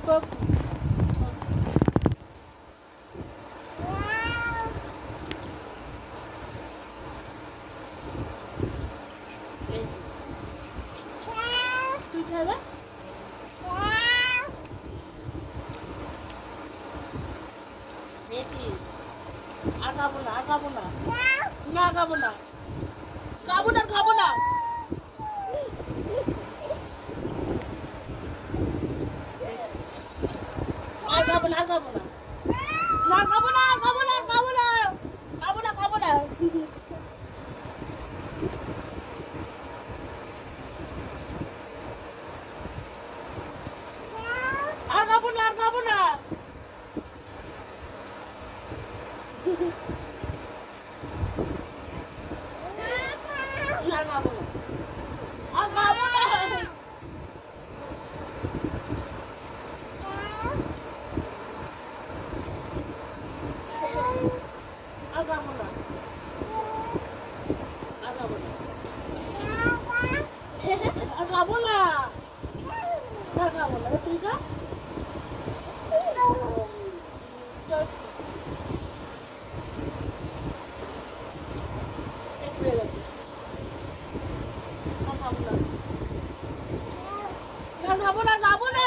তুই খাবে দেখি আর খাবো না আর খাবো না না খাবো না খাবো না খাবো না আর খাবো না আর খাবো না না খাবো না খাবো না খাবো না খাবো না খাবো না আর খাবো না আর খাবো না না খাবো না আর খাবো না আর খাবো না আর খাবো না আর খাবো না আর খাবো না তুই খা পেট হয়ে গেছে আর খাবো না খাবো না খাবো না